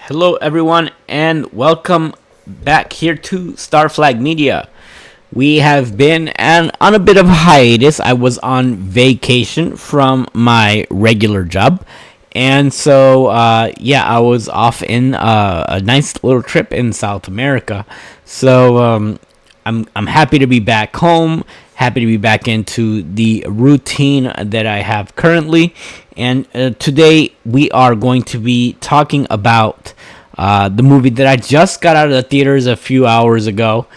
Hello, everyone, and welcome back here to Star Flag Media. We have been on a bit of a hiatus. I was on vacation from my regular job, and so I was off in a nice little trip in South America. So I'm happy to be back home. Happy to be back into the routine that I have currently. And today we are going to be talking about the movie that I just got out of the theaters a few hours ago.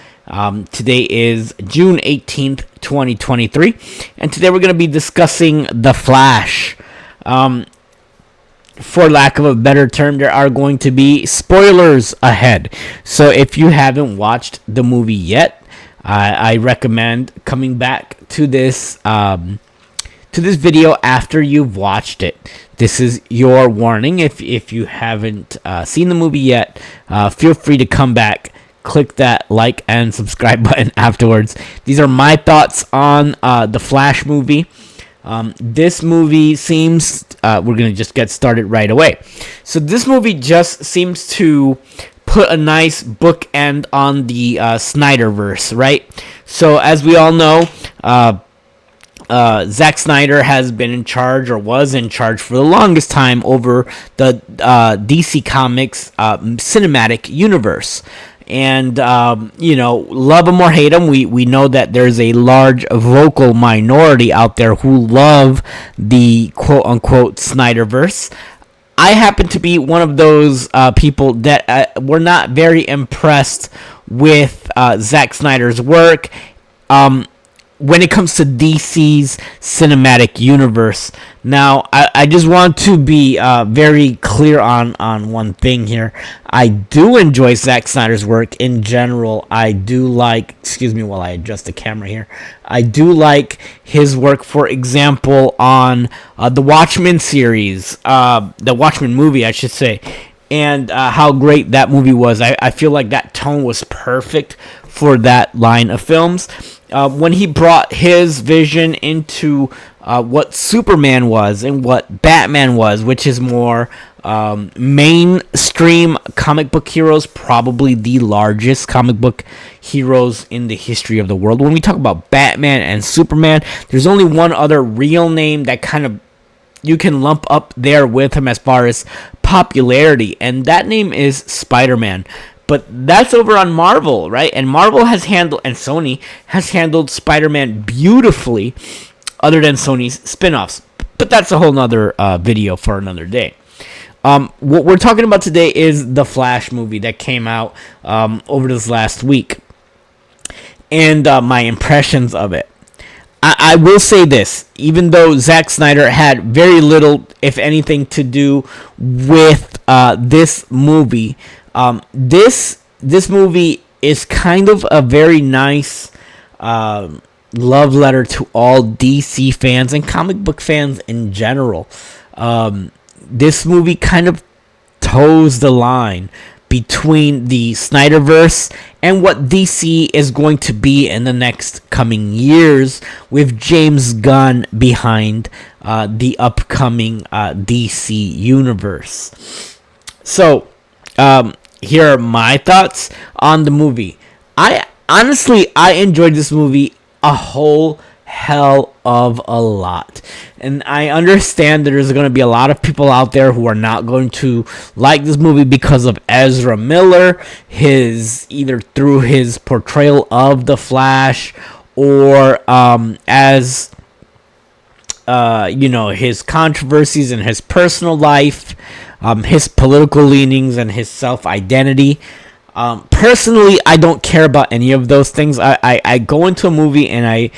Today is June 18th, 2023. And today we're going to be discussing The Flash. For lack of a better term, there are going to be spoilers ahead. So if you haven't watched the movie yet, I recommend coming back to this video after you've watched it. This is your warning. If you haven't seen the movie yet, feel free to come back, click that like and subscribe button afterwards. These are my thoughts on the Flash movie. This movie seems we're gonna just get started right away. So this movie just seems to put a nice bookend on the Snyderverse, right? So as we all know, Zack Snyder has been in charge, or was in charge for the longest time, over the DC Comics cinematic universe. And, love him or hate him, we know that there's a large vocal minority out there who love the quote-unquote Snyderverse. I happen to be one of those people that were not very impressed with Zack Snyder's work when it comes to DC's cinematic universe. Now, I just want to be very clear on one thing here. I do enjoy Zack Snyder's work in general. I do like, excuse me while I adjust the camera here. I do like his work, for example, on the Watchmen series, the Watchmen movie, I should say, and how great that movie was. I feel like that tone was perfect for that line of films. When he brought his vision into what Superman was and what Batman was, which is more mainstream comic book heroes, probably the largest comic book heroes in the history of the world. When we talk about Batman and Superman, there's only one other real name that kind of you can lump up there with him as far as popularity, and that name is Spider-Man. But that's over on Marvel, right? And Marvel has handled, and Sony has handled Spider-Man beautifully, other than Sony's spin-offs. But that's a whole nother video for another day. What we're talking about today is the Flash movie that came out over this last week, and my impressions of it. I will say this, even though Zack Snyder had very little, if anything, to do with this movie, this movie is kind of a very nice love letter to all DC fans and comic book fans in general. This movie kind of toes the line between the Snyderverse and what DC is going to be in the next coming years, with James Gunn behind the upcoming DC universe. So, here are my thoughts on the movie. I enjoyed this movie a whole hell of a lot. And I understand that there's going to be a lot of people out there who are not going to like this movie because of Ezra Miller, either through his portrayal of the Flash, or his controversies in his personal life, his political leanings, and his self-identity. Personally, I don't care about any of those things. I go into a movie and I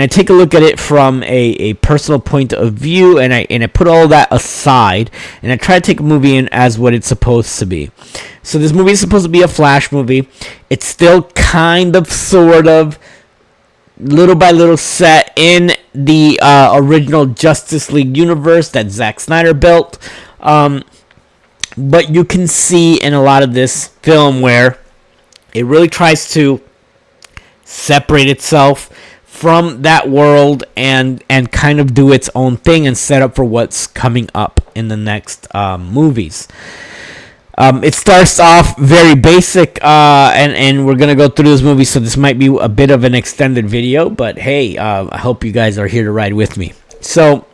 take a look at it from a personal point of view, and I put all that aside, and I try to take a movie in as what it's supposed to be. So this movie is supposed to be a Flash movie. It's still kind of, sort of, little by little set in the original Justice League universe that Zack Snyder built. But you can see in a lot of this film where it really tries to separate itself from that world and kind of do its own thing and set up for what's coming up in the next movies. It starts off very basic, and we're gonna go through this movie, so this might be a bit of an extended video, but hey, I hope you guys are here to ride with me. So,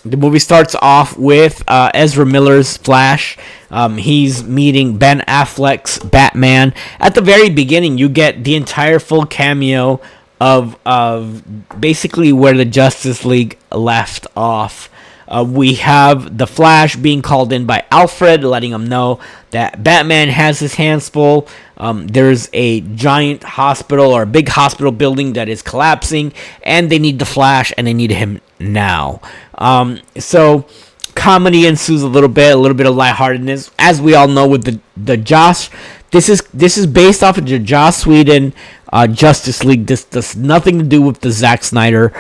the movie starts off with Ezra Miller's Flash. He's meeting Ben Affleck's Batman. At the very beginning, you get the entire full cameo of basically where the Justice League left off. We have the Flash being called in by Alfred, letting him know that Batman has his hands full. There's a giant hospital or a big hospital building that is collapsing, and they need the Flash, and they need him now. So comedy ensues a little bit of lightheartedness, as we all know with the Joss. This is based off of the Joss Whedon Justice League. This does nothing to do with the Zack Snyder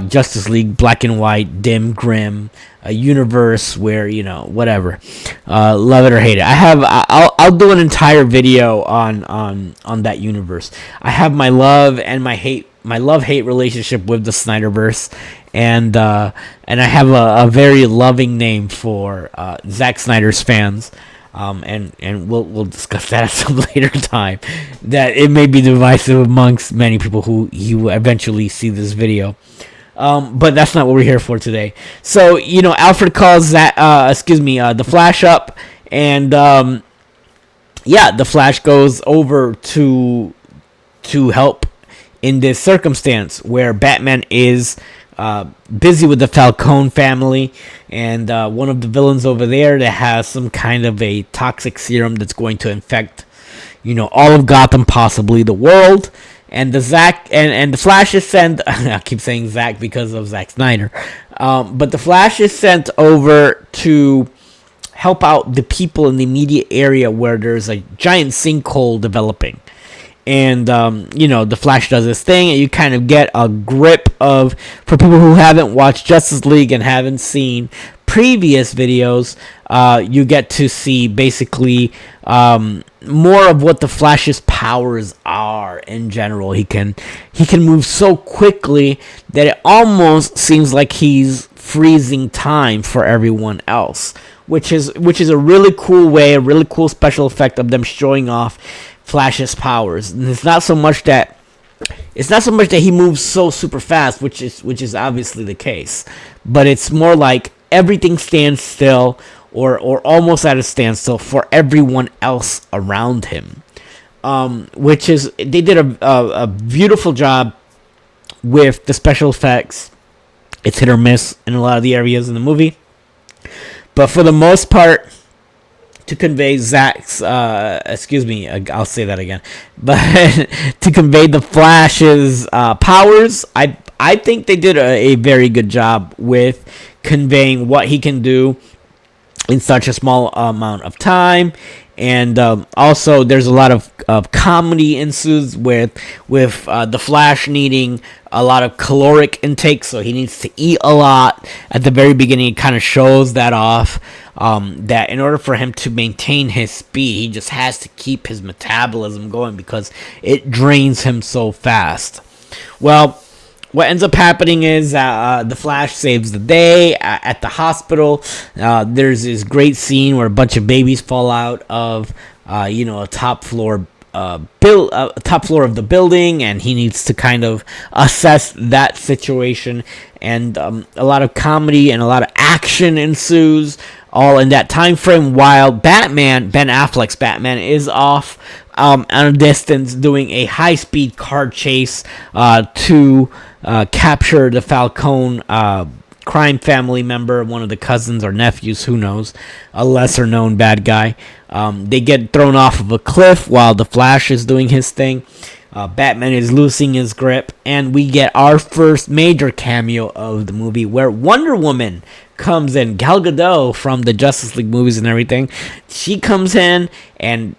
Justice League black and white, dim, grim universe where, whatever, love it or hate it. I'll do an entire video on that universe. I have my love and my love-hate relationship with the Snyderverse, and I have a very loving name for Zack Snyder's fans. And we'll discuss that at some later time. That it may be divisive amongst many people who eventually see this video. But that's not what we're here for today. So, Alfred calls the Flash up, and the Flash goes over to help in this circumstance where Batman is busy with the Falcone family, and one of the villains over there that has some kind of a toxic serum that's going to infect, all of Gotham, possibly the world. And the Flash is sent. I keep saying Zack because of Zack Snyder, but the Flash is sent over to help out the people in the immediate area where there's a giant sinkhole developing. And, the Flash does this thing, and you kind of get a grip of, for people who haven't watched Justice League and haven't seen previous videos, you get to see basically more of what the Flash's powers are in general. He can move so quickly that it almost seems like he's freezing time for everyone else, which is a really cool way, a really cool special effect of them showing off Flash's powers. And it's not so much that he moves so super fast, which is obviously the case, but it's more like everything stands still or almost at a standstill for everyone else around him. They did a beautiful job with the special effects. It's hit or miss in a lot of the areas in the movie, but for the most part, to convey Zack's, I'll say that again, but to convey the Flash's powers, I think they did a very good job with conveying what he can do in such a small amount of time. And also, there's a lot of comedy ensues with the Flash needing a lot of caloric intake, so he needs to eat a lot. At the very beginning, it kind of shows that off, that in order for him to maintain his speed, he just has to keep his metabolism going because it drains him so fast. Well, what ends up happening is the Flash saves the day at the hospital. There's this great scene where a bunch of babies fall out of a top floor of the building, and he needs to kind of assess that situation. And a lot of comedy and a lot of action ensues, all in that time frame, while Ben Affleck's Batman, is off at a distance doing a high-speed car chase to capture the Falcone crime family member, one of the cousins or nephews, who knows, a lesser-known bad guy. They get thrown off of a cliff while the Flash is doing his thing. Batman is losing his grip, and we get our first major cameo of the movie where Wonder Woman comes in. Gal Gadot from the Justice League movies and everything. She comes in and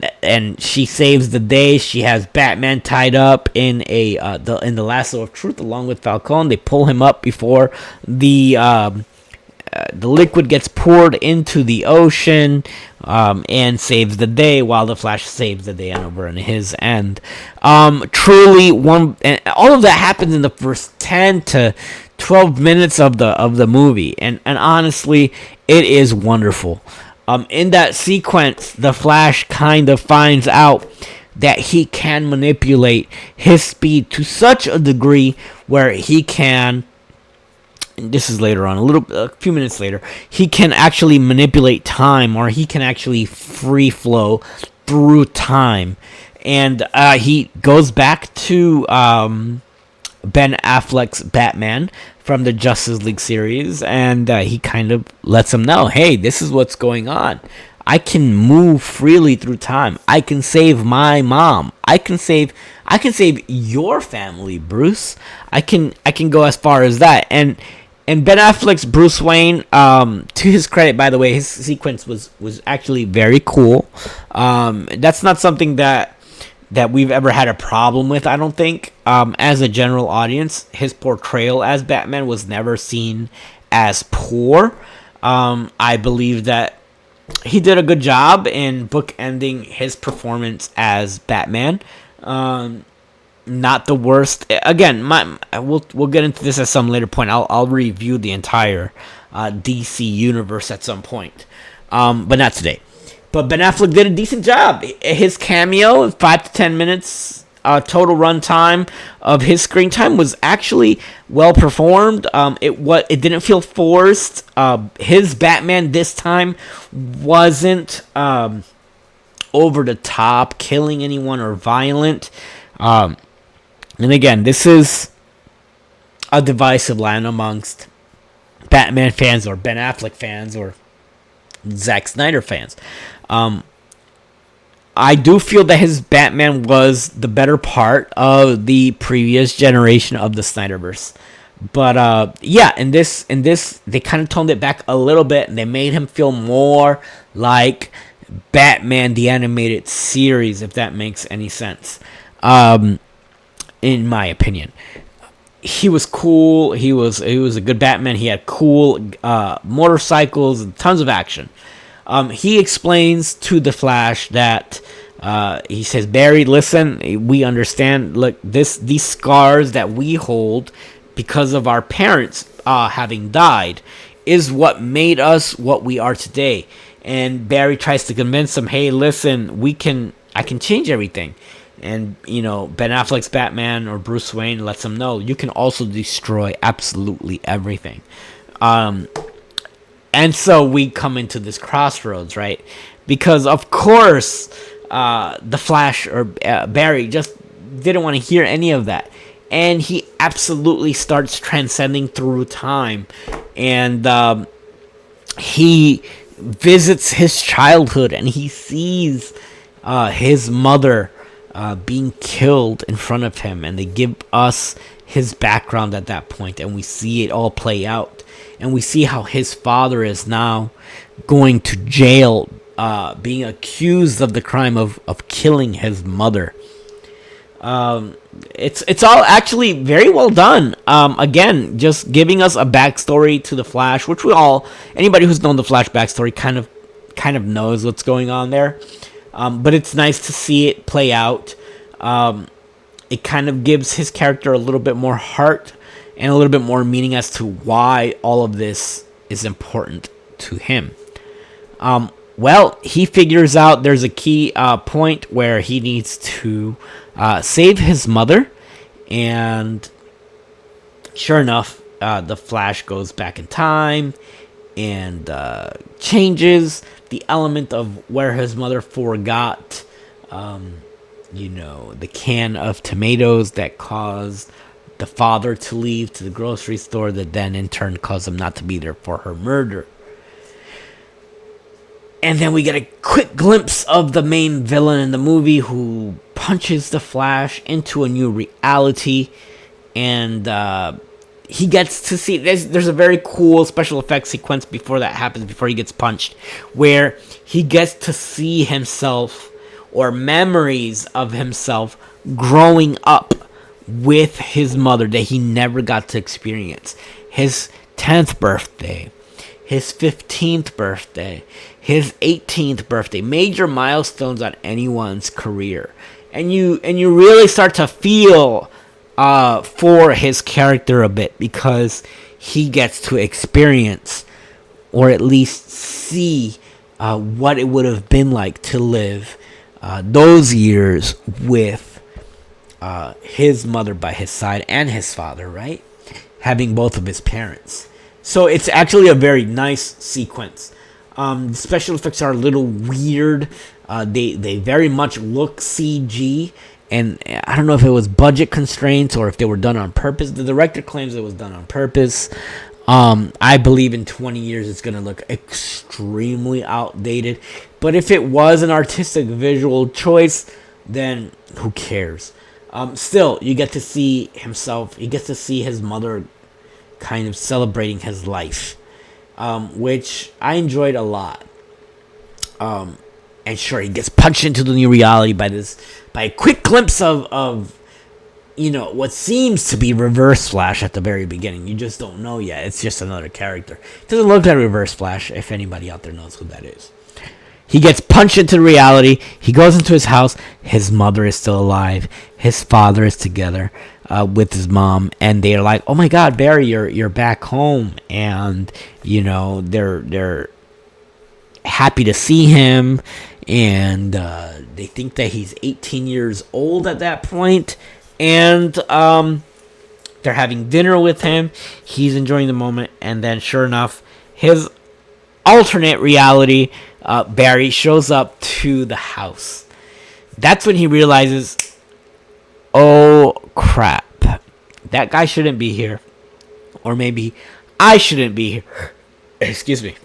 she saves the day. She has Batman tied up in the lasso of truth along with Falcone. They pull him up before the liquid gets poured into the ocean, and saves the day, while the Flash saves the day over on his end. Truly, and all of that happens in the first 10 to 12 minutes of the movie, and honestly, it is wonderful. In that sequence, the Flash kind of finds out that he can manipulate his speed to such a degree where he can, and this is later on, a few minutes later, he can actually manipulate time, or he can actually free flow through time. And he goes back to Ben Affleck's Batman from the Justice League series, and he kind of lets him know, hey, this is what's going on. I can move freely through time. I can save my mom. I can save your family, Bruce. I can go as far as that. And Ben Affleck's Bruce Wayne, to his credit, by the way, his sequence was actually very cool. That's not something that we've ever had a problem with, I don't think. As a general audience, his portrayal as Batman was never seen as poor. I believe that he did a good job in bookending his performance as Batman. Not the worst. Again, we'll get into this at some later point. I'll review the entire DC universe at some point, but not today. But Ben Affleck did a decent job. His cameo, 5 to 10 minutes total runtime of his screen time, was actually well performed. It didn't feel forced. His Batman this time wasn't over the top, killing anyone or violent. And again, this is a divisive line amongst Batman fans or Ben Affleck fans or Zack Snyder fans. I do feel that his Batman was the better part of the previous generation of the Snyderverse. But yeah, in this they kind of toned it back a little bit, and they made him feel more like Batman the animated series, if that makes any sense. In my opinion, he was cool. He was a good Batman. He had cool motorcycles and tons of action. He explains to the Flash that he says, Barry, listen, we understand. Look, these scars that we hold because of our parents having died is what made us what we are today. And Barry tries to convince him, hey, listen, I can change everything. And, Ben Affleck's Batman or Bruce Wayne lets him know you can also destroy absolutely everything. And so we come into this crossroads, right? Because, of course, the Flash or Barry just didn't want to hear any of that. And he absolutely starts transcending through time. And he visits his childhood, and he sees his mother being killed in front of him. And they give us his background at that point, and we see it all play out. And we see how his father is now going to jail, being accused of the crime of killing his mother. It's all actually very well done. Again, just giving us a backstory to the Flash, which anybody who's known the Flash backstory kind of knows what's going on there. But it's nice to see it play out. It kind of gives his character a little bit more heart and a little bit more meaning as to why all of this is important to him. Well, he figures out there's a key point where he needs to save his mother. And sure enough, the Flash goes back in time and changes the element of where his mother forgot, the can of tomatoes that caused the father to leave to the grocery store, that then in turn caused him not to be there for her murder. And then we get a quick glimpse of the main villain in the movie, who punches the Flash into a new reality. And he gets to see, there's a very cool special effects sequence before that happens, before he gets punched, where he gets to see himself, or memories of himself, growing up with his mother that he never got to experience. His 10th birthday, his 15th birthday, his 18th birthday, major milestones on anyone's career. And you really start to feel for his character a bit, because he gets to experience, or at least see, what it would have been like to live those years with his mother by his side and his father, right? Having both of his parents. So it's actually a very nice sequence. The special effects are a little weird. They very much look CG, and I don't know if it was budget constraints or if they were done on purpose. The director claims it was done on purpose. I believe in 20 years it's going to look extremely outdated. But if it was an artistic visual choice, then who cares? Still, you get to see himself. You get to see his mother kind of celebrating his life, which I enjoyed a lot. And sure, he gets punched into the new reality by a quick glimpse of what seems to be Reverse Flash at the very beginning. You just don't know yet. It's just another character. It doesn't look like Reverse Flash, if anybody out there knows who that is. He gets punched into reality. He goes into his house. His mother is still alive. His father is together with his mom, and they're like, "Oh my God, Barry, you're back home," and they're happy to see him, and they think that he's 18 years old at that point, and they're having dinner with him. He's enjoying the moment, and then sure enough, his alternate reality, Barry, shows up to the house. That's when he realizes, oh crap, that guy shouldn't be here, or maybe I shouldn't be here. Excuse me.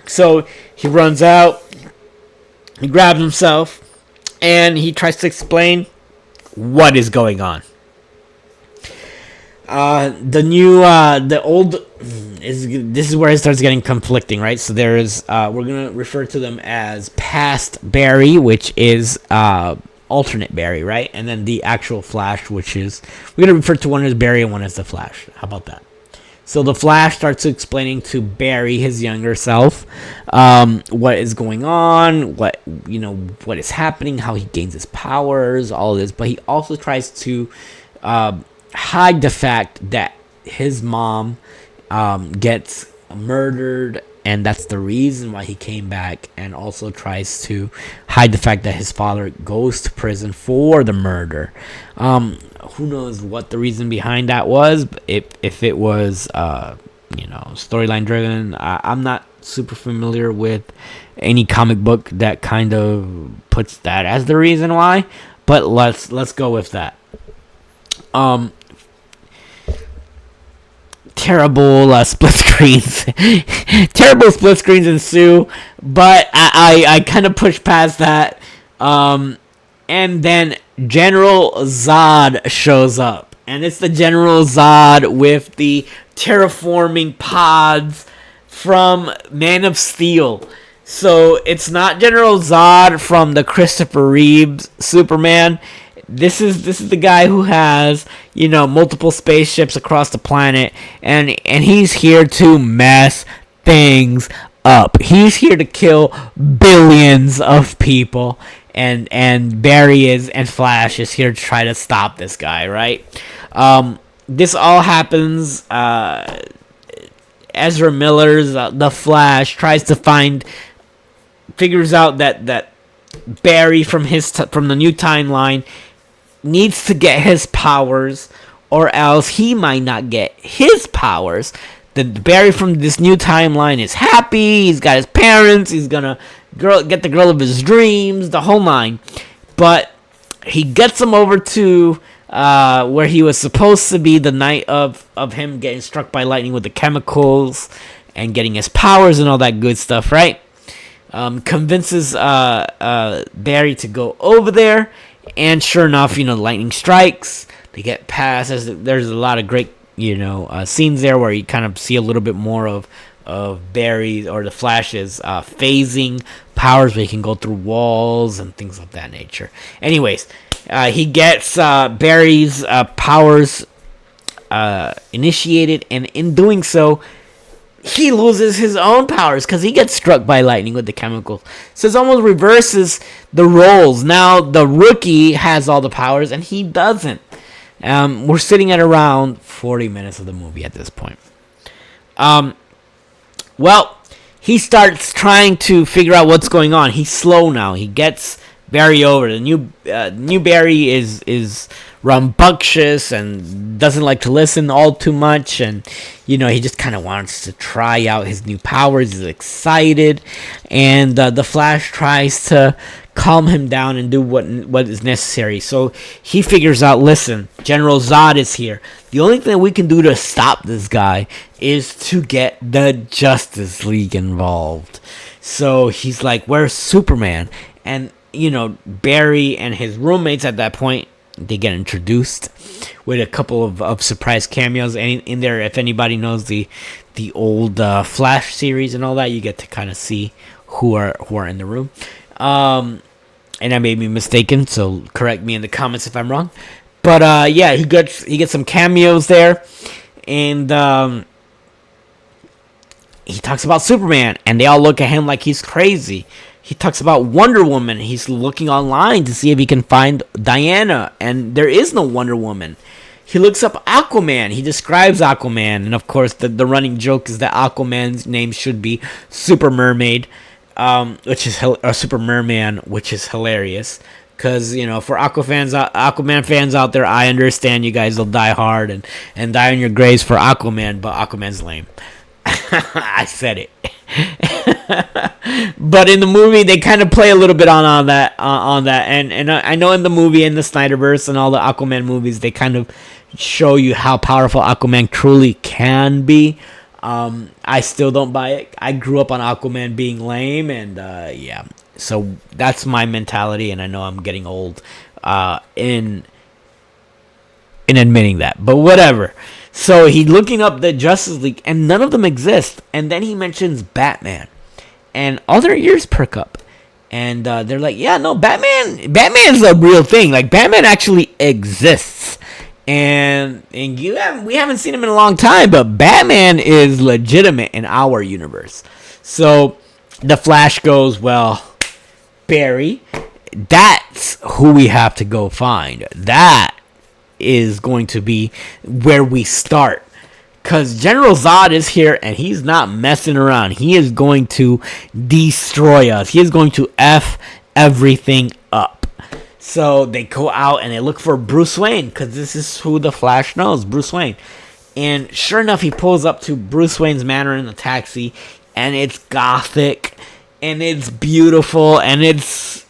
So he runs out, he grabs himself, and he tries to explain what is going on. This is where it starts getting conflicting, right? So there is, we're gonna refer to them as past Barry, which is alternate Barry, right? And then the actual Flash, which is, we're gonna refer to one as Barry and one as the Flash. How about that? So the Flash starts explaining to Barry, his younger self, what is going on, what is happening, how he gains his powers, all of this. But he also tries to hide the fact that his mom gets murdered, and that's the reason why he came back, and also tries to hide the fact that his father goes to prison for the murder. Who knows what the reason behind that was? If it was storyline driven, I'm not super familiar with any comic book that kind of puts that as the reason why, but let's go with that. Terrible split screens. Terrible split screens ensue, but I kind of push past that. And then General Zod shows up. And it's the General Zod with the terraforming pods from Man of Steel. So it's not General Zod from the Christopher Reeves Superman. This is the guy who has, multiple spaceships across the planet, and he's here to mess things up. He's here to kill billions of people, and Barry and Flash is here to try to stop this guy, right? This all happens. Ezra Miller's the Flash figures out that Barry from the new timeline needs to get his powers, or else he might not get his powers. The Barry from this new timeline is happy. He's got his parents. He's gonna get the girl of his dreams, the whole nine. But he gets him over to where he was supposed to be the night of him getting struck by lightning with the chemicals and getting his powers and all that good stuff, right? Convinces Barry to go over there. And sure enough, lightning strikes. They get past. There's a lot of great, scenes there where you kind of see a little bit more of Barry or the Flash's phasing powers, where he can go through walls and things of that nature. Anyways, he gets Barry's powers initiated, and in doing so, he loses his own powers because he gets struck by lightning with the chemicals. So it almost reverses the roles. Now the rookie has all the powers and he doesn't. We're sitting at around 40 minutes of the movie at this point. Well, he starts trying to figure out what's going on. He's slow now. He gets Barry over. The new Barry is rambunctious and doesn't like to listen all too much, and he just kind of wants to try out his new powers. He's excited, and the Flash tries to calm him down and do what is necessary. So he figures out, listen, General Zod is here. The only thing we can do to stop this guy is to get the Justice League involved. So he's like, where's Superman? And Barry and his roommates at that point, they get introduced with a couple of surprise cameos in there. If anybody knows the old Flash series and all that, you get to kind of see who are in the room. And I may be mistaken, so correct me in the comments if I'm wrong. But yeah, he gets some cameos there, and he talks about Superman, and they all look at him like he's crazy. He talks about Wonder Woman. He's looking online to see if he can find Diana, and there is no Wonder Woman. He looks up Aquaman. He describes Aquaman, and of course the running joke is that Aquaman's name should be Super Mermaid, which is Super Merman, which is hilarious. Because for Aquaman fans out there, I understand you guys will die hard and die on your graves for Aquaman, but Aquaman's lame. I said it. But in the movie, they kind of play a little bit on that, and I know in the movie, in the Snyderverse and all the Aquaman movies, they kind of show you how powerful Aquaman truly can be. I still don't buy it. I grew up on Aquaman being lame, and yeah, so that's my mentality, and I know I'm getting old in admitting that, but whatever. So he's looking up the Justice League, and none of them exist. And then he mentions Batman, and all their ears perk up, and they're like, "Yeah, no, Batman's a real thing. Like Batman actually exists, and we haven't seen him in a long time, but Batman is legitimate in our universe." So the Flash goes, "Well, Barry, that's who we have to go find. That is going to be where we start, because General Zod is here and he's not messing around. He is going to destroy us. He is going to F everything up." So they go out and they look for Bruce Wayne, because this is who the Flash knows, Bruce Wayne. And sure enough, he pulls up to Bruce Wayne's manor in a taxi, and it's gothic and it's beautiful and it's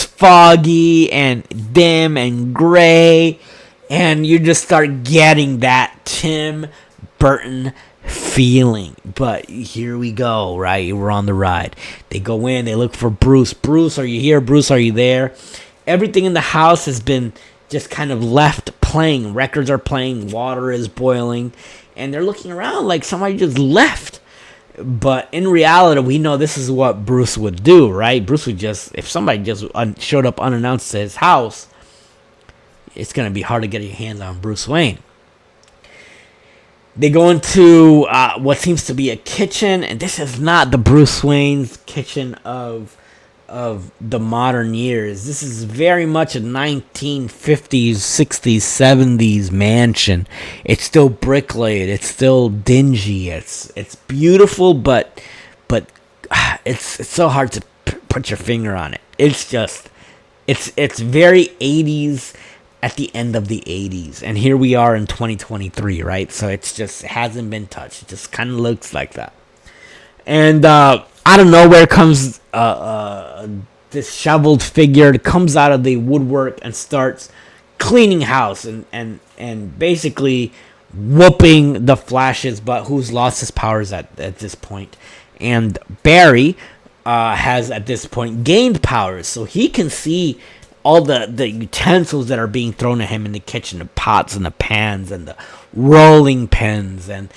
foggy and dim and gray. And you just start getting that Tim Burton feeling. But here we go, right? We're on the ride. They go in, they look for Bruce. Bruce, are you here? Bruce, are you there? Everything in the house has been just kind of left playing. Records are playing, water is boiling, and they're looking around like somebody just left. But in reality, we know this is what Bruce would do, right? Bruce would just, if somebody just showed up unannounced to his house, it's going to be hard to get your hands on Bruce Wayne. They go into what seems to be a kitchen, and this is not the Bruce Wayne's kitchen of the modern years. This is very much a 1950s, 60s, 70s mansion. It's still brick-laid. It's still dingy. It's beautiful, but it's so hard to put your finger on it. It's just it's very 80s. At the end of the 80s, and here we are in 2023, right? So it hasn't been touched. It just kind of looks like that. And out of nowhere comes this shoveled figure that comes out of the woodwork and starts cleaning house and basically whooping the Flash's butt, who's lost his powers at this point. And Barry has at this point gained powers, so he can see all the utensils that are being thrown at him in the kitchen, the pots and the pans and the rolling pins and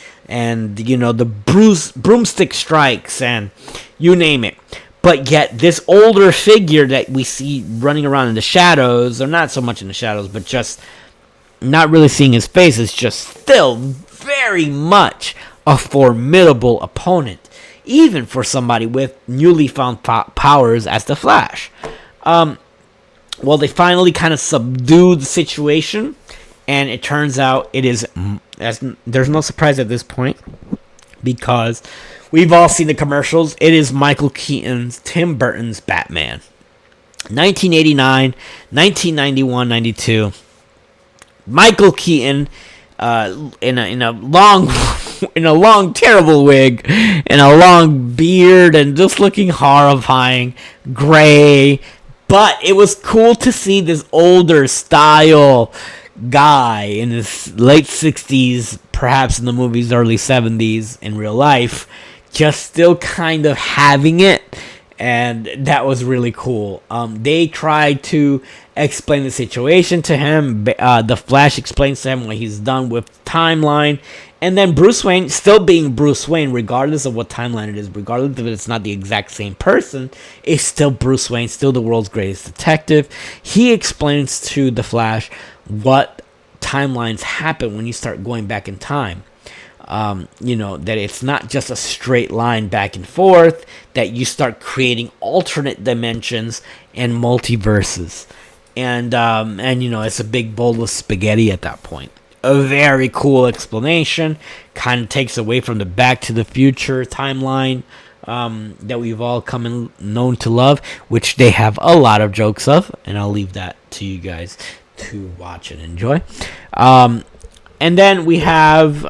the broomstick strikes and you name it. But yet this older figure that we see running around in the shadows, or not so much in the shadows, but just not really seeing his face, is just still very much a formidable opponent, even for somebody with newly found powers as the Flash. Well, they finally kind of subdued the situation, and it turns out there's no surprise at this point, because We've all seen the commercials. It is Michael Keaton's, Tim Burton's Batman. 1989, 1991, 92. Michael Keaton, in a long, in a long terrible wig, and a long beard, and just looking horrifying, gray. But it was cool to see this older style guy in his late 60s, perhaps in the movies, early 70s, in real life, just still kind of having it. And that was really cool. They tried to explain the situation to him. The Flash explains to him what he's done with timeline. And then Bruce Wayne, still being Bruce Wayne, regardless of what timeline it is, regardless if it's not the exact same person, is still Bruce Wayne, still the world's greatest detective. He explains to the Flash what timelines happen when you start going back in time. That it's not just a straight line back and forth, that you start creating alternate dimensions and multiverses. And it's a big bowl of spaghetti at that point. A very cool explanation. Kind of takes away from the Back to the Future timeline that we've all come and known to love, which they have a lot of jokes of, and I'll leave that to you guys to watch and enjoy. And then we have,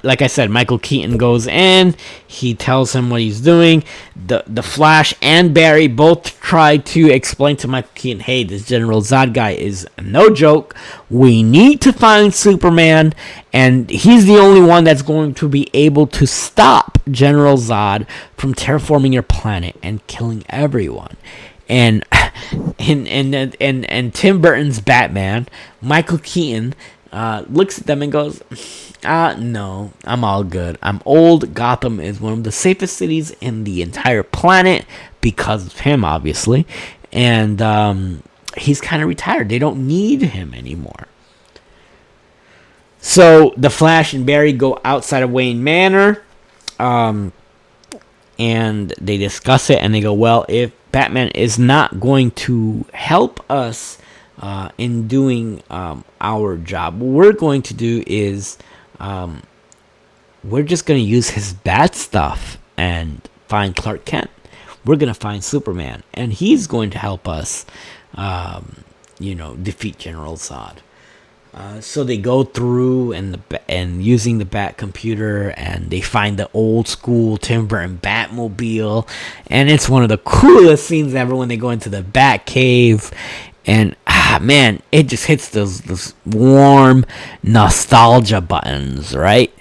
like I said, Michael Keaton goes in. He tells him what he's doing. The Flash and Barry both try to explain to Michael Keaton, hey, this General Zod guy is no joke. We need to find Superman, and he's the only one that's going to be able to stop General Zod from terraforming your planet and killing everyone. And Tim Burton's Batman, Michael Keaton, looks at them and goes, no, I'm all good. I'm old. Gotham is one of the safest cities in the entire planet because of him, obviously. And he's kind of retired. They don't need him anymore. So the Flash and Barry go outside of Wayne Manor, and they discuss it, and they go, well, if Batman is not going to help us in doing our job, what we're going to do is we're just going to use his bad stuff and find Clark Kent. We're going to find Superman, and he's going to help us defeat General Zod. So they go through and using the Bat computer, and they find the old school Tim Burton Batmobile, and it's one of the coolest scenes ever when they go into the Bat cave, and man, it just hits those warm nostalgia buttons, right?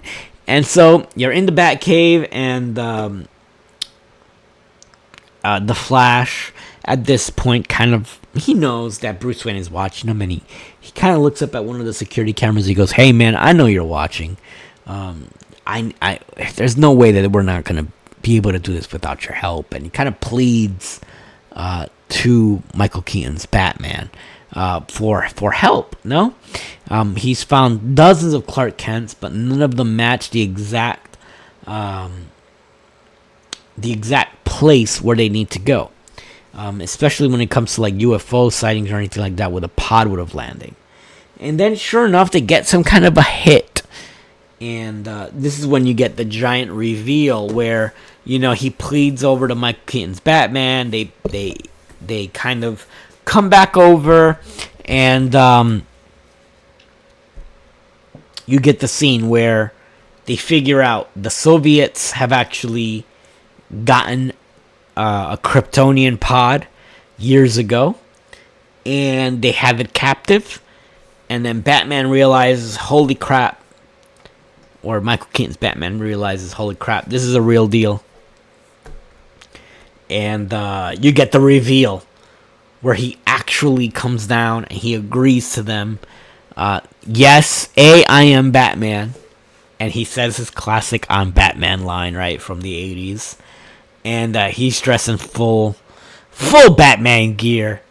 And so you're in the Bat cave, and the Flash at this point he knows that Bruce Wayne is watching him, and he kind of looks up at one of the security cameras. He goes, hey man, I know you're watching. There's no way that we're not going to be able to do this without your help. And he kind of pleads to Michael Keaton's Batman for help. No, he's found dozens of Clark Kents, but none of them match the exact place where they need to go. Especially when it comes to like UFO sightings or anything like that, where the pod would have landed. And then, sure enough, they get some kind of a hit, and this is when you get the giant reveal where he pleads over to Michael Keaton's Batman. They kind of come back over, and you get the scene where they figure out the Soviets have actually gotten a Kryptonian pod years ago, and they have it captive. And then Batman realizes, holy crap, or Michael Keaton's Batman realizes, holy crap, this is a real deal. And you get the reveal where he actually comes down and he agrees to them. Yes, I am Batman. And he says his classic "I'm Batman" line, right, from the 80s. And he's dressed in full Batman gear,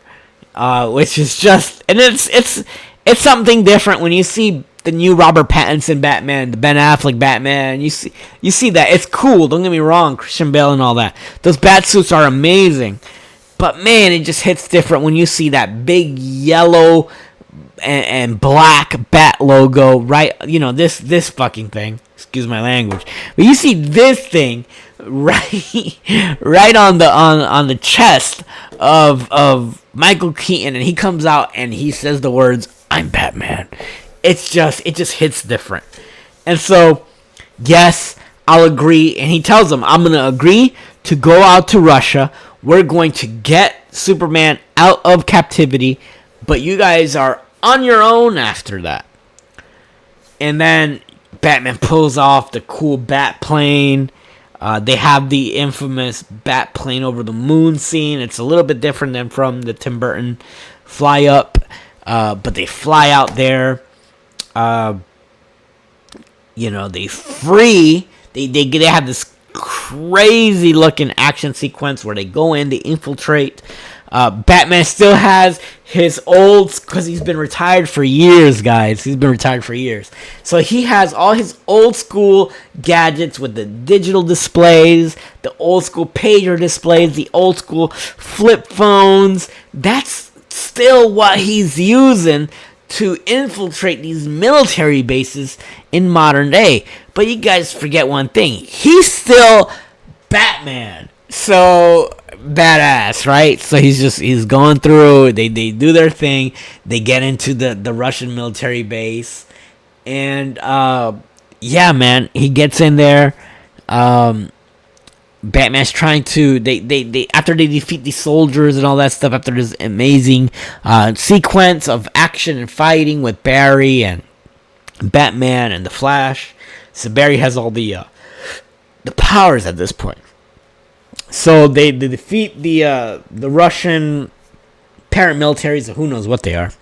which is just, and it's something different when you see the new Robert Pattinson Batman, the Ben Affleck Batman. You see that it's cool. Don't get me wrong, Christian Bale and all that. Those bat suits are amazing, but man, it just hits different when you see that big yellow and black bat logo, right? This fucking thing. excuse my language. But you see this thing right on the chest of Michael Keaton, and he comes out and he says the words, "I'm Batman." It just hits different. And so, yes, I'll agree. And he tells them, I'm going to agree to go out to Russia. We're going to get Superman out of captivity, but you guys are on your own after that. And then Batman pulls off the cool bat plane. They have the infamous bat plane over the moon scene. It's a little bit different than from the Tim Burton fly up, but they fly out there. They free. They have this crazy looking action sequence where they go in, they infiltrate. Batman still has his old, because he's been retired for years, guys. He's been retired for years. So he has all his old school gadgets with the digital displays, the old school pager displays, the old school flip phones. That's still what he's using to infiltrate these military bases in modern day. But you guys forget one thing. He's still Batman. So badass, right? So he's going through, they do their thing, they get into the Russian military base, and man, he gets in there. Batman's trying to they after they defeat these soldiers and all that stuff, after this amazing sequence of action and fighting with Barry and Batman and the Flash. So Barry has all the powers at this point. So they defeat the Russian paramilitaries, who knows what they are.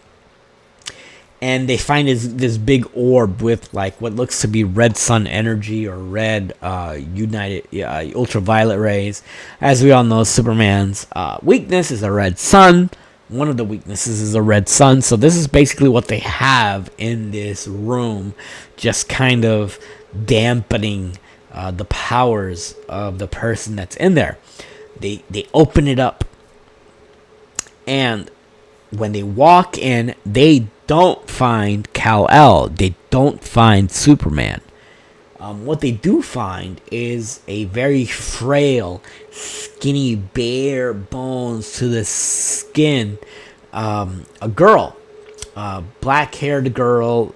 And they find this big orb with like what looks to be red sun energy or red ultraviolet rays. As we all know, Superman's weakness is a red sun. One of the weaknesses is a red sun. So this is basically what they have in this room, just kind of dampening the powers of the person that's in there. They open it up, and when they walk in, they don't find Kal-El. They don't find Superman. What they do find is a very frail, skinny, bare bones to the skin, a girl, black-haired girl,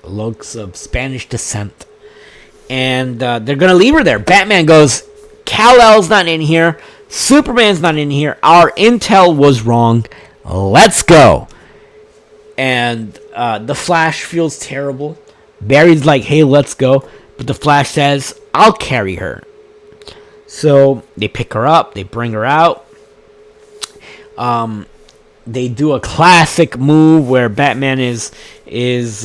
looks of Spanish descent, and they're gonna leave her there. Batman goes, Kal-El's not in here, Superman's not in here, our intel was wrong, let's go. And the Flash feels terrible. Barry's like, hey, let's go. But the Flash says, I'll carry her. So they pick her up. They bring her out. They do a classic move where Batman is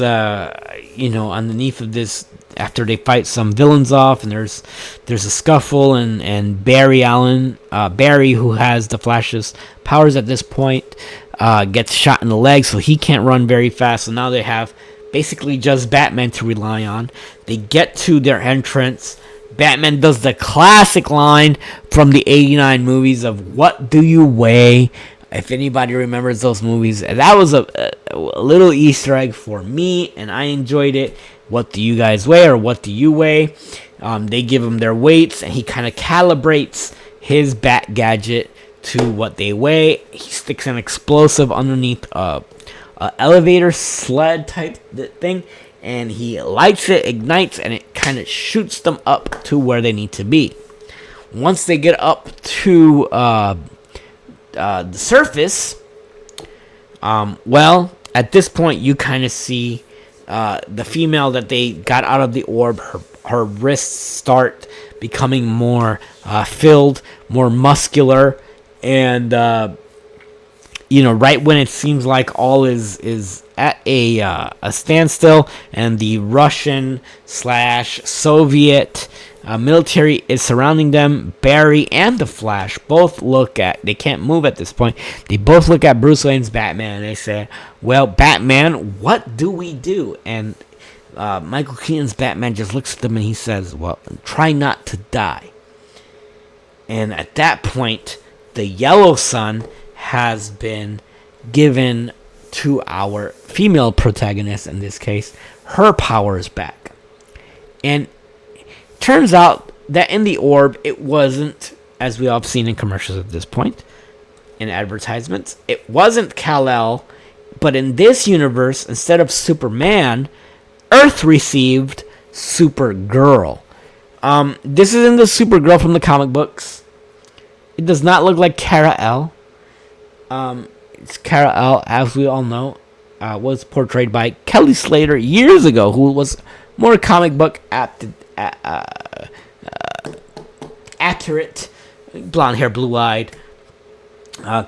underneath of this, after they fight some villains off, and there's a scuffle, and Barry, who has the Flash's powers at this point, gets shot in the leg, so he can't run very fast. So now they have basically just Batman to rely on. They get to their entrance. Batman does the classic line from the 89 movies of, what do you weigh? If anybody remembers those movies, that was a little Easter egg for me, and I enjoyed it. What do you guys weigh, or what do you weigh? They give him their weights, and he kind of calibrates his bat gadget to what they weigh. He sticks an explosive underneath a elevator sled type thing, and he lights it, ignites, and it kind of shoots them up to where they need to be. Once they get up to the surface, at this point you kind of see the female that they got out of the orb. Her wrists start becoming more filled, more muscular, and right when it seems like all is at a standstill, and the Russian / Soviet military is surrounding them, Barry and the Flash both they can't move at this point. They both look at Bruce Wayne's Batman, and they say, well, Batman, what do we do? And Michael Keaton's Batman just looks at them and he says, well, try not to die. And at that point, the yellow sun has been given to our female protagonist. In this case, her power is back. And turns out that in the orb, it wasn't, as we all have seen in commercials at this point, in advertisements, it wasn't Kal-El, but in this universe, instead of Superman, Earth received Supergirl. This isn't the Supergirl from the comic books. It does not look like Kara-El. It's Kara-El, as we all know, was portrayed by Kelly Slater years ago, who was more comic book accurate, blonde hair, blue eyed,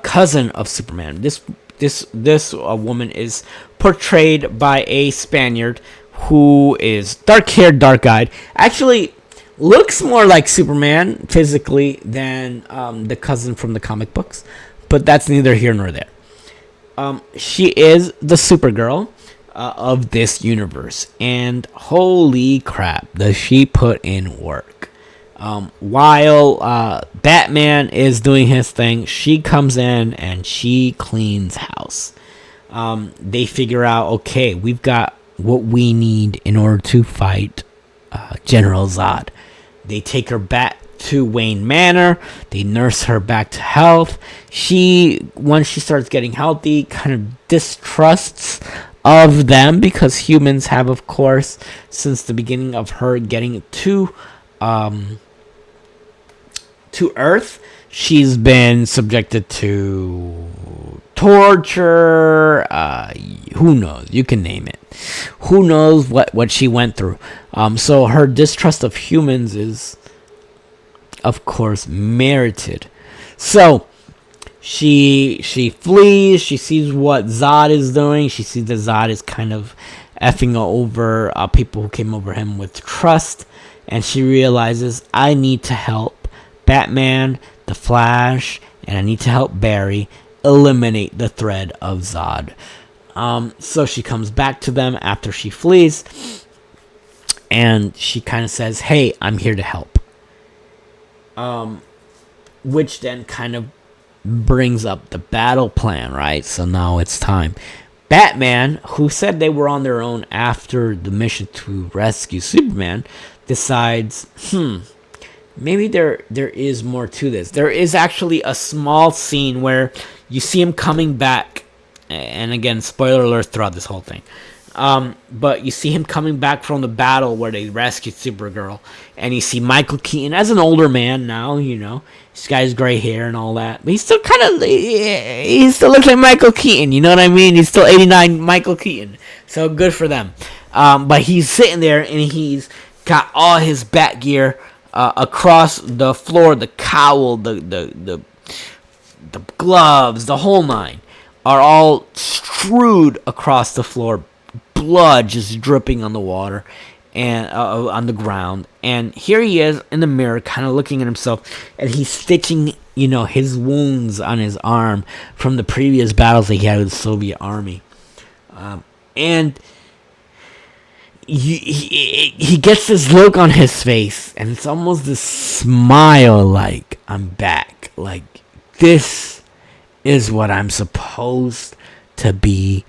cousin of Superman. This woman is portrayed by a Spaniard who is dark haired, dark eyed. Actually, looks more like Superman physically than the cousin from the comic books, but that's neither here nor there. She is the Supergirl of this universe, and holy crap, does she put in work. While Batman is doing his thing, she comes in and she cleans house. They figure out, okay, we've got what we need in order to fight General Zod. They take her back to Wayne Manor. They nurse her back to health. Once she starts getting healthy, kind of distrusts of them, because humans have, of course, since the beginning of her getting to Earth, she's been subjected to torture. Who knows? You can name it. Who knows what she went through? So her distrust of humans is, of course, merited. So she flees. She sees what Zod is doing. She sees that Zod is kind of effing over people who came over him with trust, and she realizes, I need to help Batman, the Flash, and I need to help Barry eliminate the threat of Zod. So she comes back to them after she flees, and she kind of says, hey, I'm here to help. Which then kind of brings up the battle plan, right? So now it's time. Batman, who said they were on their own after the mission to rescue Superman, decides, maybe there is more to this. There is actually a small scene where you see him coming back, and again, spoiler alert throughout this whole thing. But you see him coming back from the battle where they rescued Supergirl, and you see Michael Keaton as an older man now. You know, this guy's gray hair and all that, but he still looks like Michael Keaton. You know what I mean? He's still 89 Michael Keaton. So good for them. But he's sitting there and he's got all his bat gear across the floor, the cowl, the gloves, the whole nine are all strewed across the floor. Blood just dripping on the water and on the ground. And here he is in the mirror, kind of looking at himself, and he's stitching, his wounds on his arm from the previous battles that he had with the Soviet army. And he gets this look on his face, and it's almost this smile, like, I'm back. Like, this is what I'm supposed to be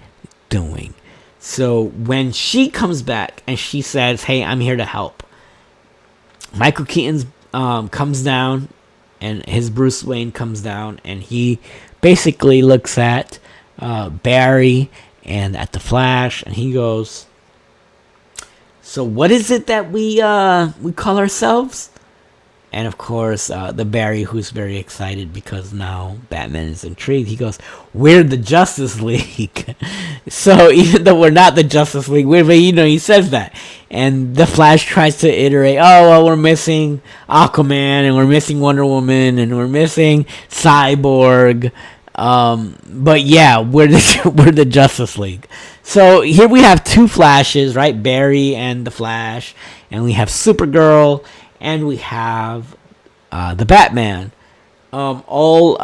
doing. So when she comes back and she says, hey, I'm here to help, Michael Keaton comes down, and his Bruce Wayne comes down, and he basically looks at Barry and at the Flash, and he goes, so what is it that we call ourselves? And of course, the Barry, who's very excited because now Batman is intrigued, he goes, we're the Justice League. So even though we're not the Justice League, he says that. And the Flash tries to iterate, oh, well, we're missing Aquaman, and we're missing Wonder Woman, and we're missing Cyborg. But yeah, we're the Justice League. So here we have two Flashes, right? Barry and the Flash. And we have Supergirl. And we have the Batman, all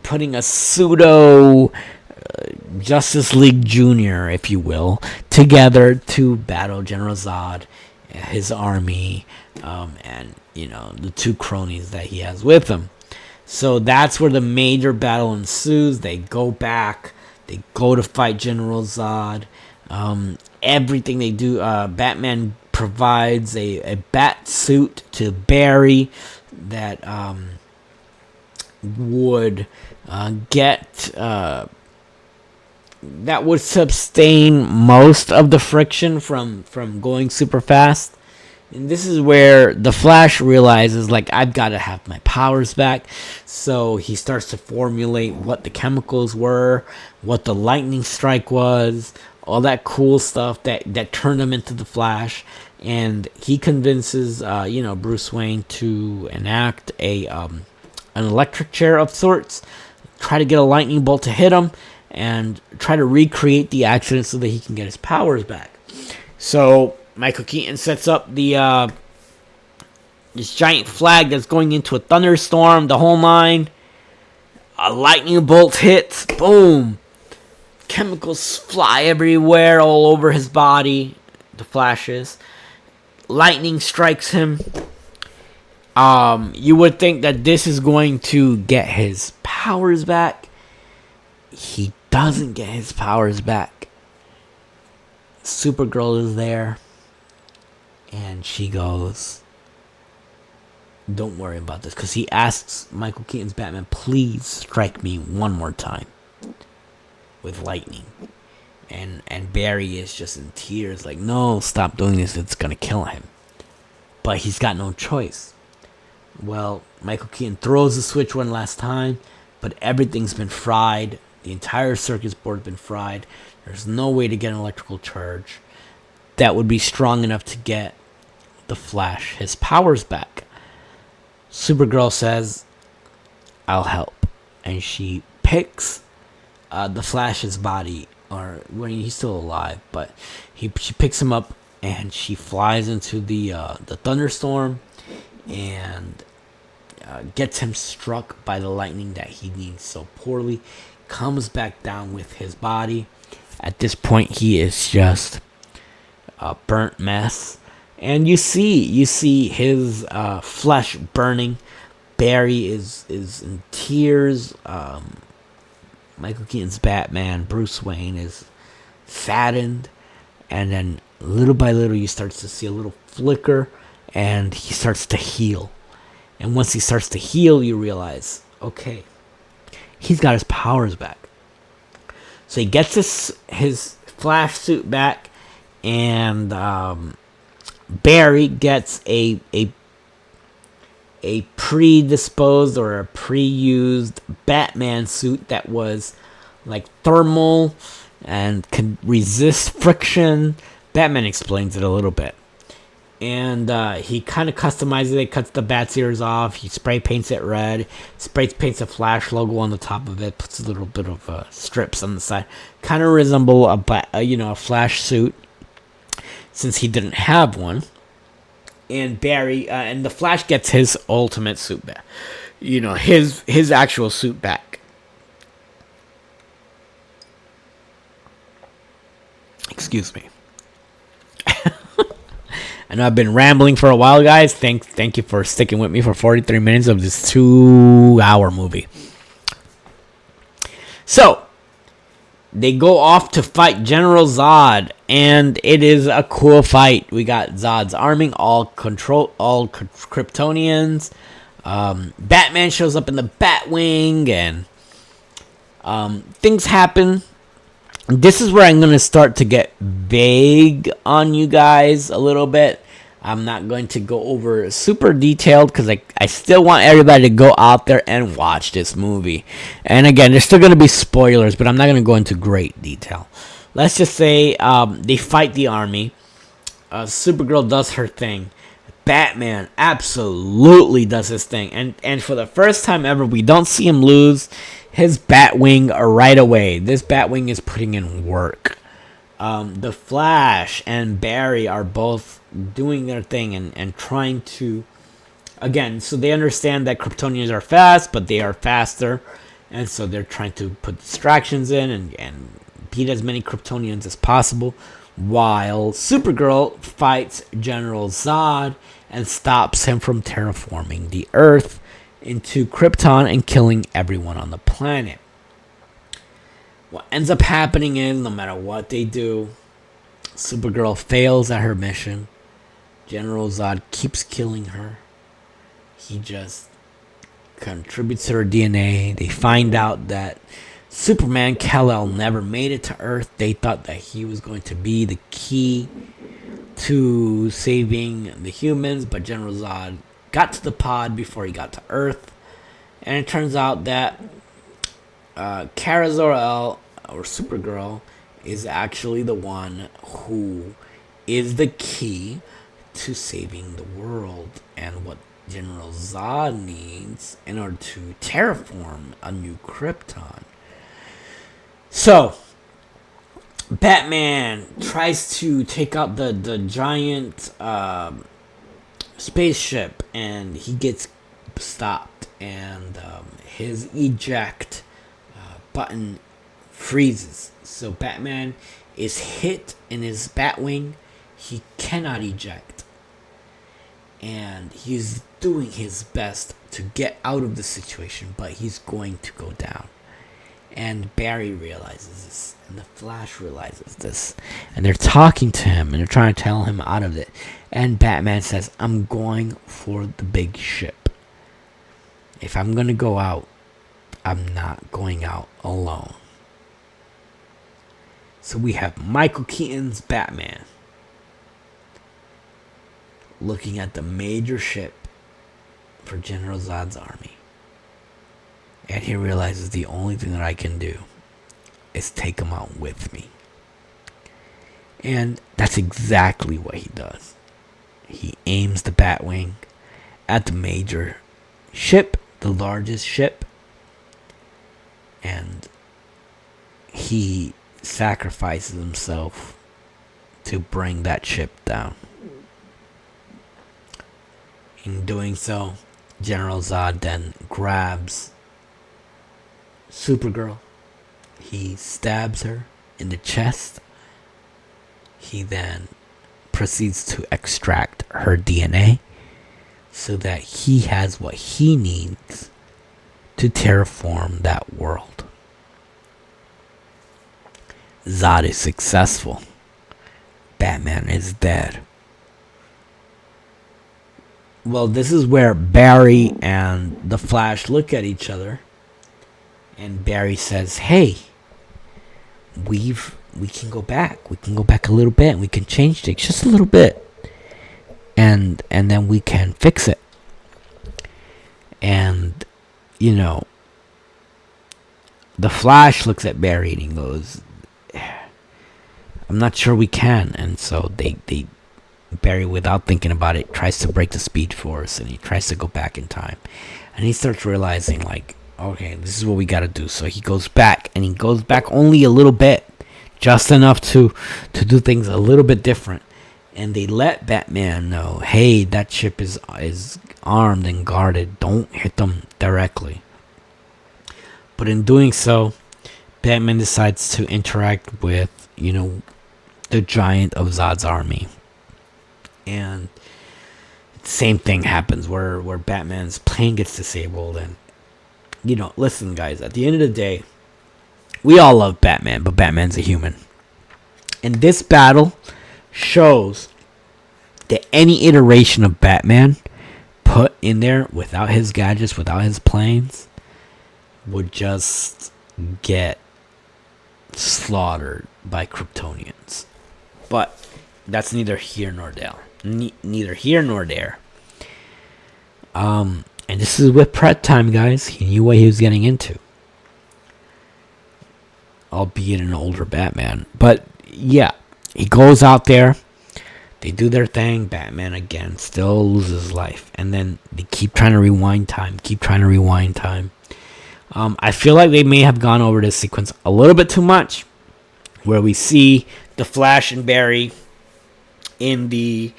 putting a pseudo Justice League Junior, if you will, together to battle General Zod, his army, and the two cronies that he has with him. So that's where the major battle ensues. They go back. They go to fight General Zod. everything they do. Batman provides a bat suit to Barry that would get that would sustain most of the friction from going super fast. And this is where the Flash realizes, like, I've got to have my powers back. So he starts to formulate what the chemicals were, what the lightning strike was, all that cool stuff that turned him into the Flash. And he convinces, Bruce Wayne to enact an electric chair of sorts, try to get a lightning bolt to hit him, and try to recreate the accident so that he can get his powers back. So Michael Keaton sets up the this giant flag that's going into a thunderstorm, the whole nine. A lightning bolt hits, boom. Chemicals fly everywhere, all over his body. The Flashes. Lightning strikes him. You would think that this is going to get his powers back. He doesn't get his powers back. Supergirl is there. And she goes, don't worry about this. Because he asks Michael Keaton's Batman, please strike me one more time with lightning. And Barry is just in tears, like, no, stop doing this. It's going to kill him. But he's got no choice. Well, Michael Keaton throws the switch one last time, but everything's been fried. The entire circuit board has been fried. There's no way to get an electrical charge that would be strong enough to get the Flash his powers back. Supergirl says, I'll help. And she picks the Flash's body, or when he's still alive, but she picks him up and she flies into the thunderstorm and gets him struck by the lightning that he needs so poorly. Comes back down with his body. At this point, he is just a burnt mess, and you see his flesh burning. Barry is in tears. Michael Keaton's Batman, Bruce Wayne, is saddened, and then little by little, you start to see a little flicker, and he starts to heal. And once he starts to heal, you realize, okay, he's got his powers back. So he gets his Flash suit back, and Barry gets a predisposed or a pre-used Batman suit that was like thermal and can resist friction. Batman explains it a little bit. And he kind of customizes it, cuts the bat's ears off, he spray paints it red, spray paints a Flash logo on the top of it, puts a little bit of strips on the side. Kind of resemble a Flash suit, since he didn't have one. And Barry, and the Flash gets his ultimate suit back. His actual suit back. Excuse me. I know I've been rambling for a while, guys. Thank you for sticking with me for 43 minutes of this 2-hour movie. So, they go off to fight General Zod, and it is a cool fight. We got Zod's arming all Kryptonians. Batman shows up in the Batwing, and things happen. This is where I'm going to start to get vague on you guys a little bit. I'm not going to go over super detailed because I still want everybody to go out there and watch this movie. And again, there's still going to be spoilers, but I'm not going to go into great detail. Let's just say they fight the army. Supergirl does her thing. Batman absolutely does his thing. And for the first time ever, we don't see him lose his Batwing right away. This Batwing is putting in work. The Flash and Barry are both doing their thing and trying to, again, so they understand that Kryptonians are fast, but they are faster, and so they're trying to put distractions in and beat as many Kryptonians as possible, while Supergirl fights General Zod and stops him from terraforming the Earth into Krypton and killing everyone on the planet. What ends up happening is, no matter what they do, Supergirl fails at her mission. General Zod keeps killing her. He just contributes to her DNA. They find out that Superman Kal-El never made it to Earth. They thought that he was going to be the key to saving the humans, but General Zod got to the pod before he got to Earth. And it turns out that Kara Zor-El, or Supergirl, is actually the one who is the key to saving the world, and what General Zod needs in order to terraform a new Krypton. So, Batman tries to take out the giant spaceship, and he gets stopped, and his eject button freezes. So Batman is hit in his Batwing. He cannot eject. And he's doing his best to get out of the situation, but he's going to go down. And Barry realizes this, and the Flash realizes this, and they're talking to him, and they're trying to tell him out of it. And Batman says, I'm going for the big ship. If I'm going to go out, I'm not going out alone. So we have Michael Keaton's Batman looking at the major ship for General Zod's army. And he realizes the only thing that I can do is take him out with me. And that's exactly what he does. He aims the Batwing at the major ship, the largest ship, and he sacrifices himself to bring that ship down. In doing so, General Zod then grabs Supergirl. He stabs her in the chest. He then proceeds to extract her DNA so that he has what he needs to terraform that world. Zod is successful. Batman is dead. Well, this is where Barry and the Flash look at each other, and Barry says, "Hey, we can go back. We can go back a little bit, and we can change things just a little bit, and then we can fix it." And the Flash looks at Barry and he goes, "I'm not sure we can." And so they Barry, without thinking about it, tries to break the Speed Force, and he tries to go back in time, and he starts realizing, like, okay, this is what we gotta do. So he goes back, and he goes back only a little bit, just enough to do things a little bit different. And they let Batman know, hey, that ship is armed and guarded. Don't hit them directly. But in doing so, Batman decides to interact with, the giant of Zod's army. And the same thing happens where Batman's plane gets disabled. And, listen, guys, at the end of the day, we all love Batman, but Batman's a human. And this battle shows that any iteration of Batman put in there without his gadgets, without his planes, would just get slaughtered by Kryptonians. But that's neither here nor there. Neither here nor there. And this is with Pratt time, guys. He knew what he was getting into, albeit an older Batman. But yeah, he goes out there. They do their thing. Batman again still loses life, and then they keep trying to rewind time. I feel like they may have gone over this sequence a little bit too much, where we see the Flash and Barry in the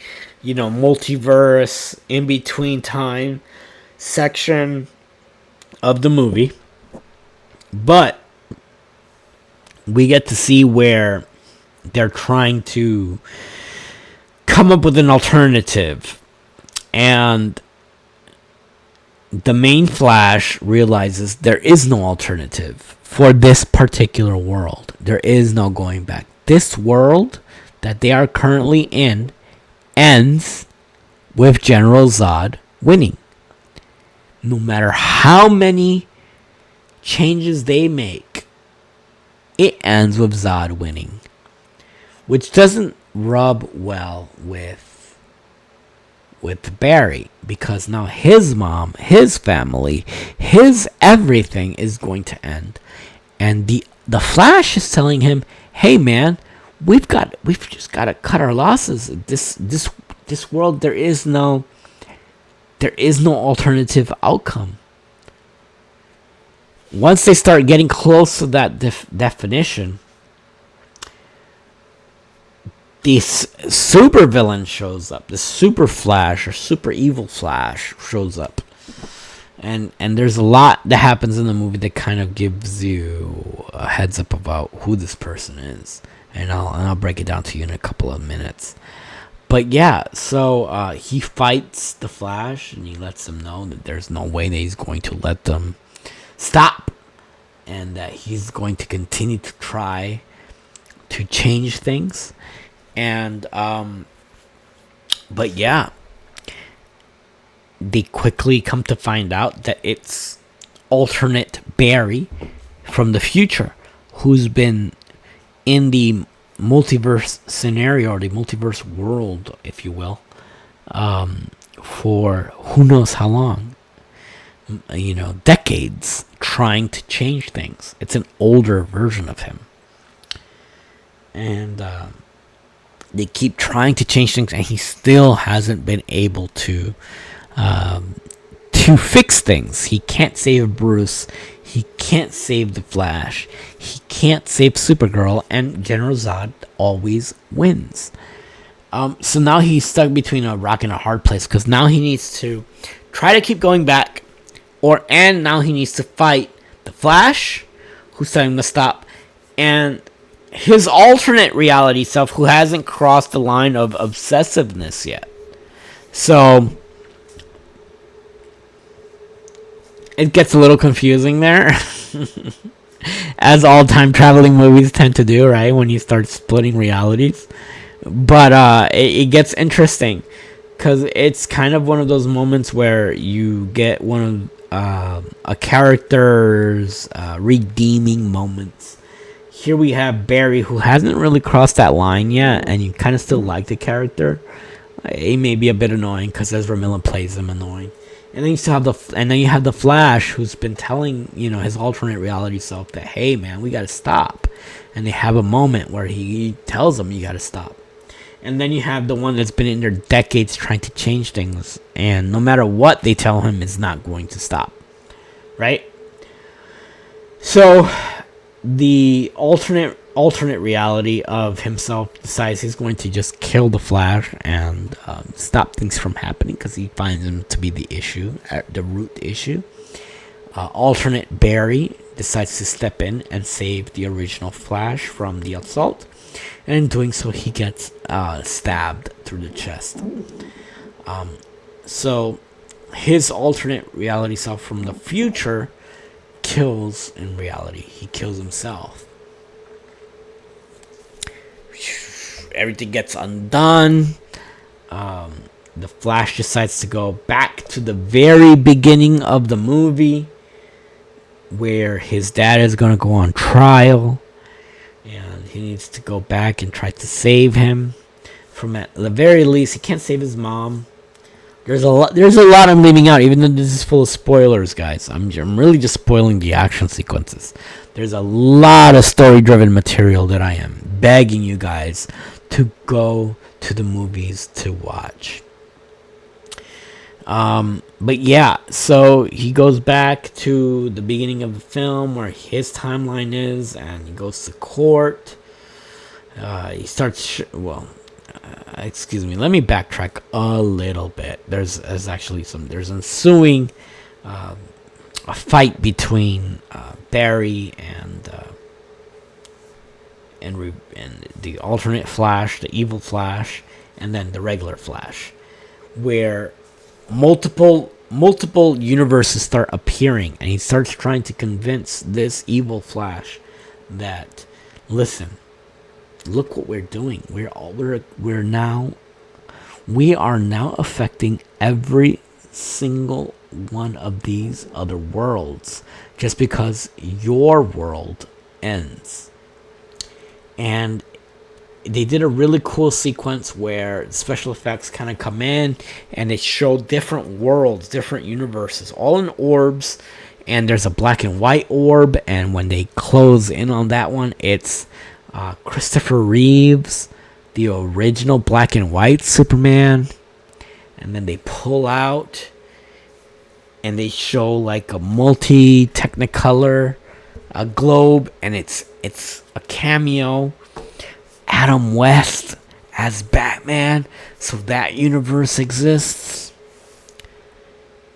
multiverse in between time section of the movie, but we get to see where they're trying to come up with an alternative, and the main Flash realizes there is no alternative for this particular world. There is no going back. This world that they are currently in ends with General Zod winning. No matter how many changes they make, it ends with Zod winning. Which doesn't rub well with Barry, because now his mom, his family, his everything is going to end. And the Flash is telling him, "Hey man, we've just got to cut our losses. This world, there is no alternative outcome." Once they start getting close to that definition, this super villain shows up. The super Flash or super evil Flash shows up. And there's a lot that happens in the movie that kind of gives you a heads up about who this person is. And I'll break it down to you in a couple of minutes. But yeah, so he fights the Flash and he lets them know that there's no way that he's going to let them stop. And that he's going to continue to try to change things. And but yeah, they quickly come to find out that it's alternate Barry from the future who's been in the multiverse scenario, or the multiverse world, if you will, for who knows how long, decades, trying to change things. It's an older version of him, and they keep trying to change things, and he still hasn't been able to fix things. He can't save Bruce. He can't save the Flash. He can't save Supergirl, and General Zod always wins. So now he's stuck between a rock and a hard place, because now he needs to try to keep going back, and now he needs to fight the Flash, who's telling him to stop, and his alternate reality self, who hasn't crossed the line of obsessiveness yet. So it gets a little confusing there. As all time traveling movies tend to do, right? When you start splitting realities. But it gets interesting, because it's kind of one of those moments where you get one of a character's redeeming moments. Here we have Barry, who hasn't really crossed that line yet, and you kind of still like the character. It may be a bit annoying because Ezra Miller plays him annoying. And then you have the Flash, who's been telling, his alternate reality self that, hey man, we gotta stop. And they have a moment where he tells them, you gotta stop. And then you have the one that's been in there decades trying to change things, and no matter what they tell him, is not going to stop. Right? So the alternate reality of himself decides he's going to just kill the Flash and stop things from happening, because he finds him to be the issue, the root issue. Alternate Barry decides to step in and save the original Flash from the assault, and in doing so he gets stabbed through the chest. So his alternate reality self from the future kills in reality. He kills himself. Everything gets undone. The Flash decides to go back to the very beginning of the movie, where his dad is going to go on trial, and he needs to go back and try to save him from, at the very least, he can't save his mom. There's a lot I'm leaving out, even though this is full of spoilers, guys. I'm really just spoiling the action sequences. There's a lot of story-driven material that I am begging you guys to go to the movies to watch. But yeah, so he goes back to the beginning of the film where his timeline is, and he goes to court. He starts... excuse me, let me backtrack a little bit. There's ensuing a fight between Barry and the alternate Flash, the evil Flash, and then the regular Flash, where multiple universes start appearing, and he starts trying to convince this evil Flash that, listen, look what we're doing. We are now affecting every single one of these other worlds just because your world ends. And they did a really cool sequence where special effects kind of come in and they show different worlds, different universes, all in orbs. And there's a black and white orb, and when they close in on that one, it's Christopher Reeves, the original black and white Superman. And then they pull out and they show like a multi-technicolor globe, and it's a cameo. Adam West as Batman, so that universe exists.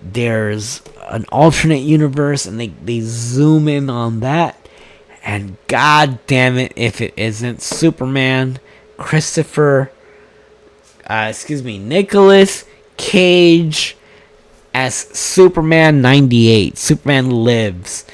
There's an alternate universe, and they zoom in on that, and god damn it if it isn't Superman, Nicolas Cage as Superman 98. Superman Lives.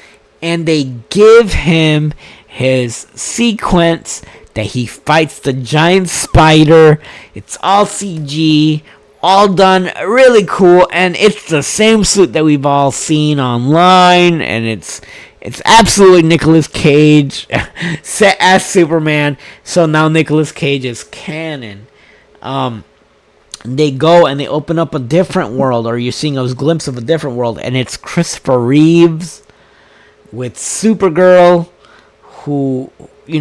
And they give him his sequence that he fights the giant spider. It's all CG, all done really cool, and it's the same suit that we've all seen online, and it's absolutely Nicolas Cage set as Superman. So now Nicolas Cage is canon. They go and they open up a different world, or you're seeing a glimpse of a different world, and it's Christopher Reeves with Supergirl, who,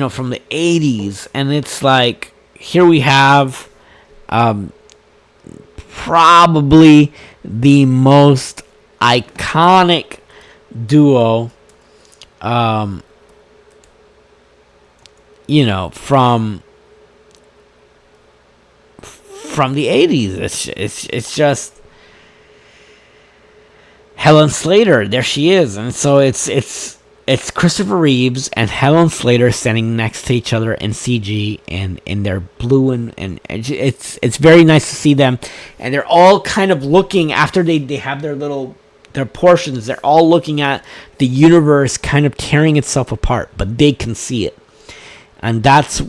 from the 80s. And it's like, here we have probably the most iconic duo from the 80s. It's just Helen Slater. There she is. And so it's Christopher Reeves and Helen Slater standing next to each other in CG, and in their blue, and it's very nice to see them. And they're all kind of looking, after they have their portions, they're all looking at the universe kind of tearing itself apart, but they can see it. And that's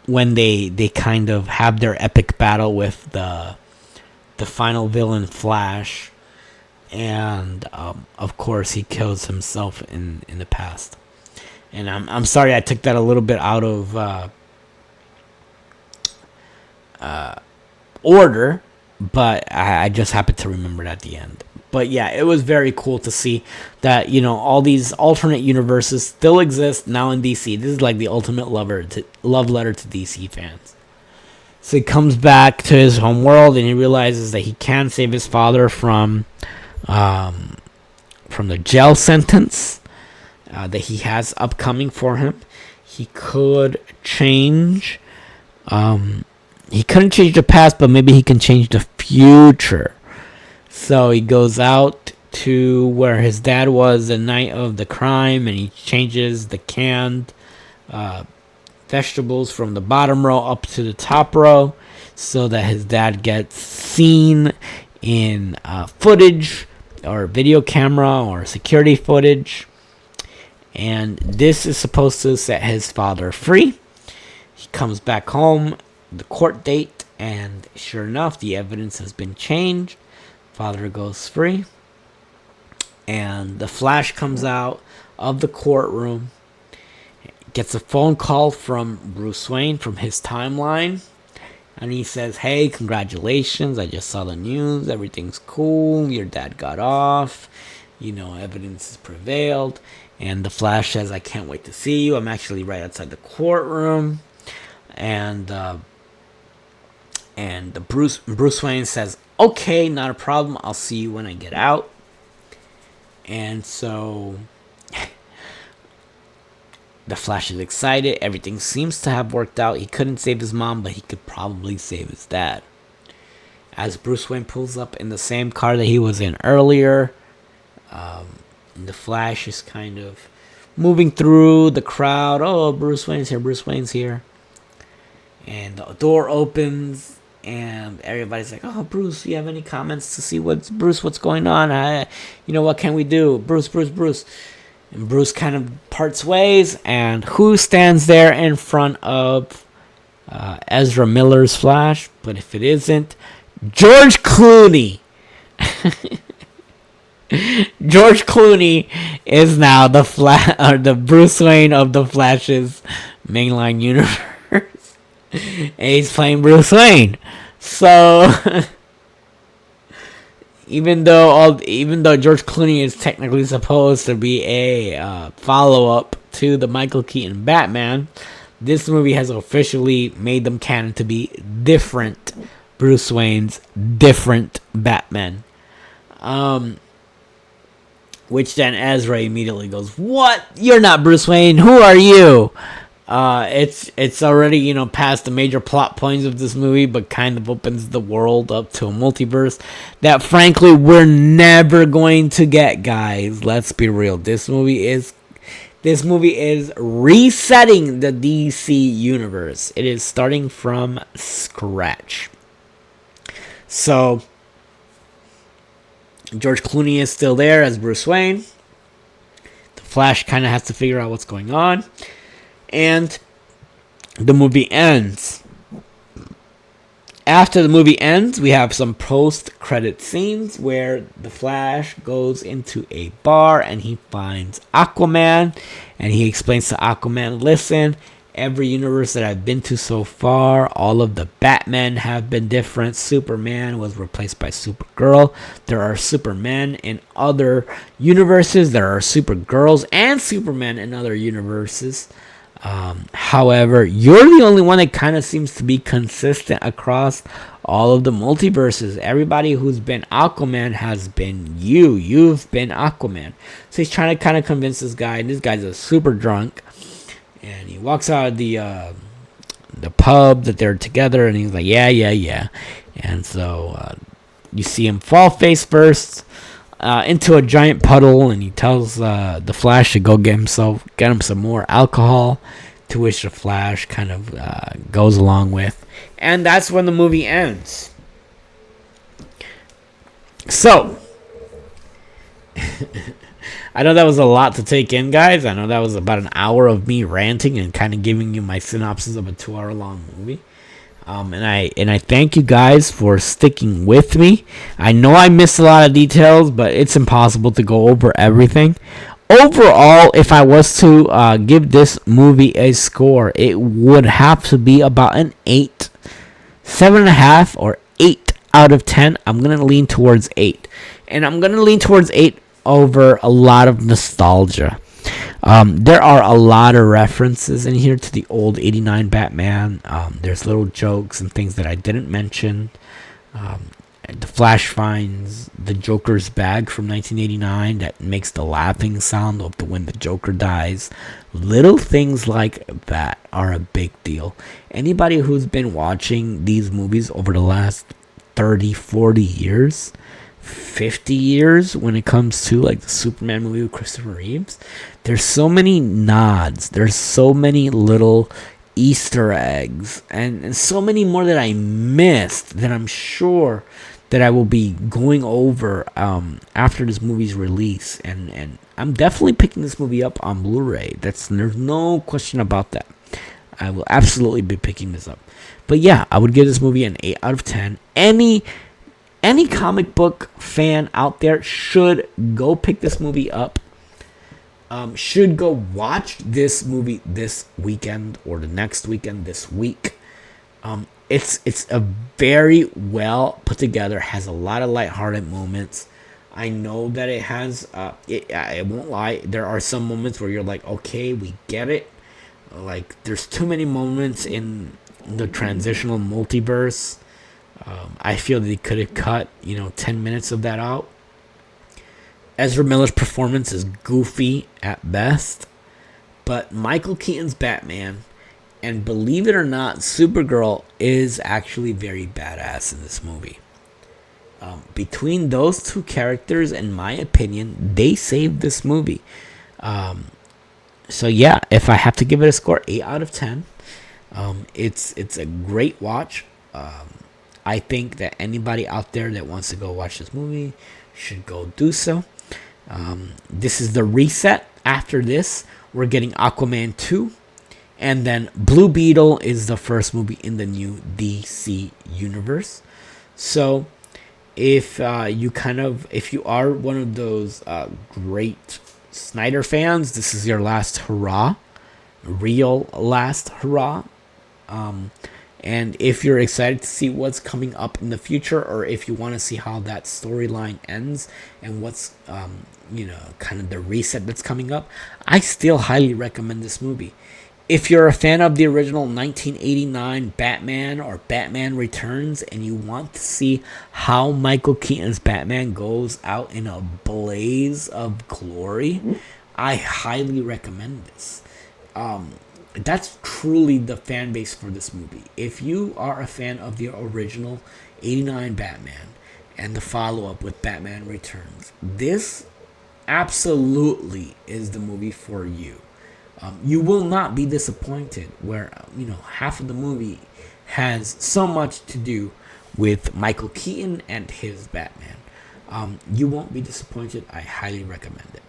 when they kind of have their epic battle with the final villain, Flash. And of course he kills himself in the past. And I'm sorry I took that a little bit out of order, but I just happened to remember it at the end. But yeah, it was very cool to see that, all these alternate universes still exist now in DC. This is like the ultimate love letter to DC fans. So he comes back to his home world, and he realizes that he can save his father from the jail sentence that he has upcoming for him. He could change. He couldn't change the past, but maybe he can change the future. So he goes out to where his dad was the night of the crime, and he changes the canned vegetables from the bottom row up to the top row, so that his dad gets seen in footage, or video camera, or security footage. And this is supposed to set his father free. He comes back home, the court date, and sure enough, the evidence has been changed. Father goes free. And the Flash comes out of the courtroom, gets a phone call from Bruce Wayne from his timeline. And he says, hey, congratulations, I just saw the news, everything's cool, your dad got off, evidence has prevailed. And the Flash says, I can't wait to see you, I'm actually right outside the courtroom. And Bruce Wayne says, okay, not a problem, I'll see you when I get out. And so the Flash is excited. Everything seems to have worked out. He couldn't save his mom, but he could probably save his dad. As Bruce Wayne pulls up in the same car that he was in earlier, the Flash is kind of moving through the crowd. Oh, Bruce Wayne's here, Bruce Wayne's here. And the door opens, and everybody's like, oh, Bruce, do you have any comments to see what's going on? What can we do? Bruce. And Bruce kind of parts ways, and who stands there in front of Ezra Miller's Flash? But if it isn't, George Clooney. George Clooney is now the Bruce Wayne of the Flash's mainline universe, and he's playing Bruce Wayne. So, even though George Clooney is technically supposed to be a follow-up to the Michael Keaton Batman, this movie has officially made them canon to be different Bruce Waynes, different Batman. Which then Ezra immediately goes, "What? You're not Bruce Wayne. Who are you?" It's already, past the major plot points of this movie, but kind of opens the world up to a multiverse that, frankly, we're never going to get, guys. Let's be real. This movie is resetting the DC universe. It is starting from scratch. So, George Clooney is still there as Bruce Wayne. The Flash kind of has to figure out what's going on. And the movie ends. After the movie ends, we have some post-credit scenes where the Flash goes into a bar and he finds Aquaman. And he explains to Aquaman, "Listen, every universe that I've been to so far, all of the Batmen have been different. Superman was replaced by Supergirl. There are Supermen in other universes. There are Supergirls and Supermen in other universes. However, you're the only one that kind of seems to be consistent across all of the multiverses. Everybody who's been Aquaman has been you. You've been Aquaman." So he's trying to kind of convince this guy, and this guy's a super drunk. And he walks out of the pub that they're together, and he's like, yeah. And so you see him fall face first into a giant puddle, and he tells the Flash to go get him some more alcohol, to which the Flash kind of goes along with. And that's when the movie ends. So, I know that was a lot to take in, guys. I know that was about an hour of me ranting and kind of giving you my synopsis of a 2-hour-long movie. And I thank you guys for sticking with me. I know I missed a lot of details, but it's impossible to go over everything. Overall, if I was to give this movie a score, it would have to be about an 8, 7.5, or 8 out of 10. I'm gonna lean towards 8, and I'm gonna lean towards 8 over a lot of nostalgia. There are a lot of references in here to the old 89 Batman. There's little jokes and things that I didn't mention. The Flash finds the Joker's bag from 1989 that makes the laughing sound of when the Joker dies. Little things like that are a big deal. Anybody who's been watching these movies over the last 30, 40 years, 50 years when it comes to like the Superman movie with Christopher Reeves, there's so many nods, there's so many little Easter eggs, and so many more that I missed that I'm sure that I will be going over after this movie's release, and I'm definitely picking this movie up on Blu-ray. There's no question about that. I will absolutely be picking this up. But yeah, I would give this movie an 8 out of 10. Any comic book fan out there should go pick this movie up. Should go watch this movie this weekend or the next weekend this week. It's a very well put together, has a lot of lighthearted moments. I know that it has, I won't lie, there are some moments where you're like, okay, we get it. Like, there's too many moments in the transitional multiverse. I feel they could have cut, 10 minutes of that out. Ezra Miller's performance is goofy at best. But Michael Keaton's Batman, and believe it or not, Supergirl is actually very badass in this movie. Between those two characters, in my opinion, they saved this movie. So yeah, if I have to give it a score, 8 out of 10. It's a great watch. I think that anybody out there that wants to go watch this movie should go do so. This is the reset after this, we're getting Aquaman 2. And then Blue Beetle is the first movie in the new DC universe. So if if you are one of those great Snyder fans, this is your last hurrah, real last hurrah. And if you're excited to see what's coming up in the future, or if you want to see how that storyline ends and what's kind of the reset that's coming up, I still highly recommend this movie. If you're a fan of the original 1989 Batman or Batman Returns, and you want to see how Michael Keaton's Batman goes out in a blaze of glory, I highly recommend this. That's truly the fan base for this movie. If you are a fan of the original 89 Batman and the follow-up with Batman Returns, this absolutely is the movie for you. You will not be disappointed, where half of the movie has so much to do with Michael Keaton and his Batman. You won't be disappointed. I highly recommend it.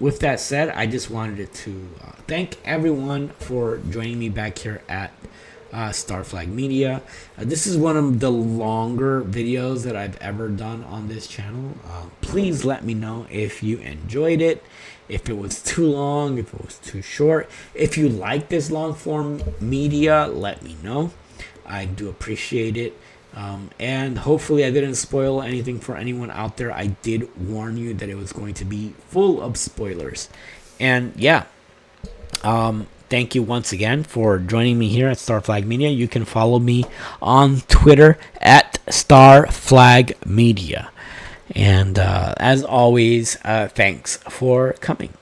With that said, I just wanted to thank everyone for joining me back here at Star Flag Media. This is one of the longer videos that I've ever done on this channel. Please let me know if you enjoyed it, if it was too long, if it was too short. If you like this long form media, let me know. I do appreciate it. And hopefully I didn't spoil anything for anyone out there. I did warn you that it was going to be full of spoilers. And yeah, thank you once again for joining me here at Star Flag Media. You can follow me on Twitter at Star Flag Media. And as always, thanks for coming.